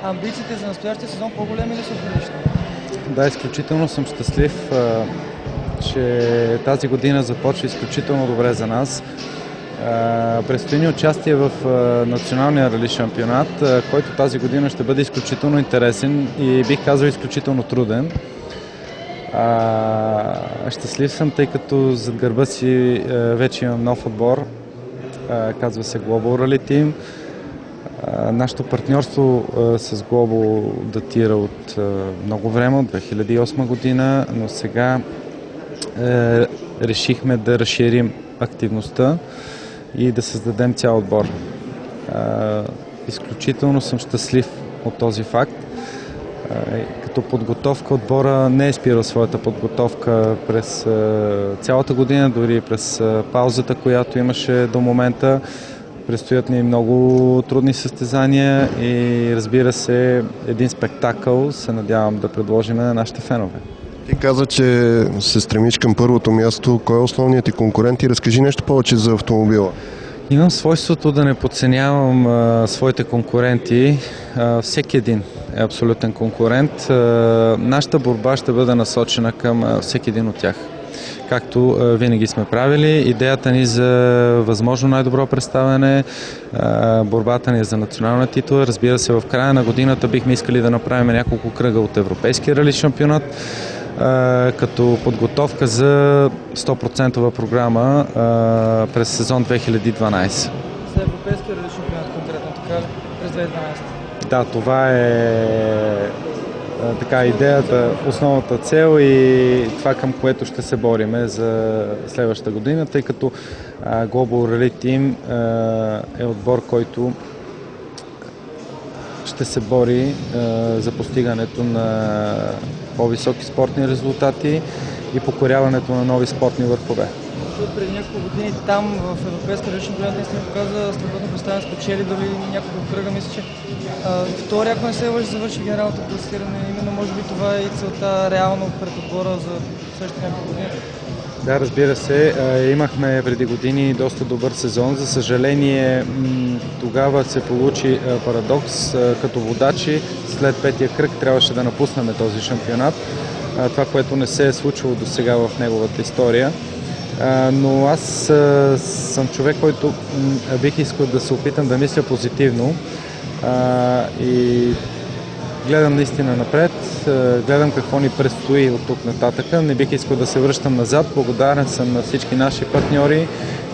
амбициите за настоящия сезон по-големи ли са от предишния? Да, изключително съм щастлив, че тази година започва изключително добре за нас. Предстои ни участие в националния рали шампионат, който тази година ще бъде изключително интересен и бих казал изключително труден. Щастлив съм, тъй като зад гърба си вече имам нов отбор, казва се Global Rally Team. Нашето партньорство с Global датира от много време, от 2008 година, но сега решихме да разширим активността и да създадем цял отбор. Изключително съм щастлив от този факт. Като подготовка отбора не е спирал своята подготовка през цялата година, дори през паузата, която имаше до момента. Предстоят ни много трудни състезания и, разбира се, един спектакъл се надявам да предложим на нашите фенове. Ти каза, че се стремиш към първото място. Кой е основният ти конкурент и разкажи нещо повече за автомобила? Имам свойството да не подценявам своите конкуренти. Всеки един е абсолютен конкурент. Нашата борба ще бъде насочена към всеки един от тях. Както винаги сме правили, идеята ни за възможно най-добро представяне, борбата ни е за национална титла. Разбира се, в края на годината бихме искали да направим няколко кръга от Европейския рали шампионат, като подготовка за 100% програма през сезон 2012. За Европейския рали шампионат конкретно, така ли? През 2012? Да, това е идеята, основната цел и това, към което ще се бориме за следващата година, тъй като Global Rally Team е отбор, който ще се бори за постигането на по-високи спортни резултати и покоряването на нови спортни върхове. Преди няколко години там в Европейския рали шампионат наистина показа страхотно представяне, спечели дали няколко кръга. Мисля, че втори, ако не се завърши генералното класиране, именно може би това е и целта реално пред отбора за следващите няколко години. Да, разбира се, имахме преди години доста добър сезон. За съжаление, тогава се получи парадокс. Като водачи след петия кръг трябваше да напуснем този шампионат. Това, което не се е случило до сега в неговата история. Но аз съм човек, който бих искал да се опитам да мисля позитивно и гледам наистина напред, гледам какво ни предстои от тук нататък. Не бих искал да се връщам назад. Благодарен съм на всички наши партньори,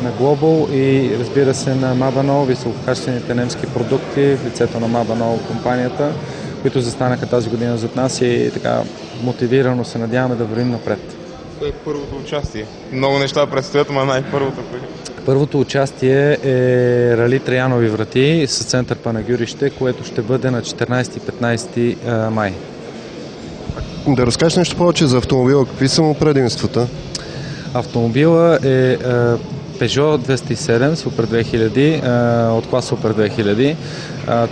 на Global и, разбира се, на Мабано, висококачествените немски продукти в лицето на Мабано компанията, които застанаха тази година зад нас и така мотивирано се надяваме да вървим напред. Кое е първото участие? Много неща предстоят, но най-първото. Първото участие е Рали Траянови врати с център Панагюрище, което ще бъде на 14-15 май. Да разкажеш нещо повече за автомобила. Какви са му предимствата? Автомобила е Peugeot 207 Super 2000 от клас Super 2000.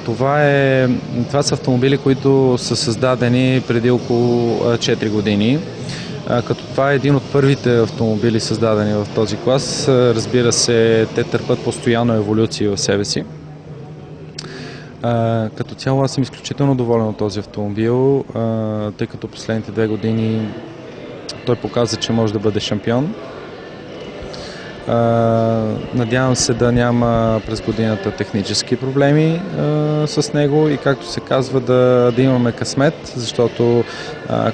Това са автомобили, които са създадени преди около 4 години. Като това е един от първите автомобили, създадени в този клас. Разбира се, те търпят постоянно еволюции в себе си. Като цяло аз съм изключително доволен от този автомобил, тъй като последните 2 години той показа, че може да бъде шампион. Надявам се да няма през годината технически проблеми с него и, както се казва, да имаме късмет, защото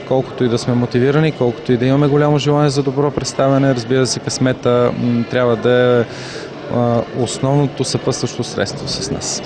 колкото и да сме мотивирани, колкото и да имаме голямо желание за добро представяне, разбира се, късмета трябва да е основното съпътстващо средство с нас.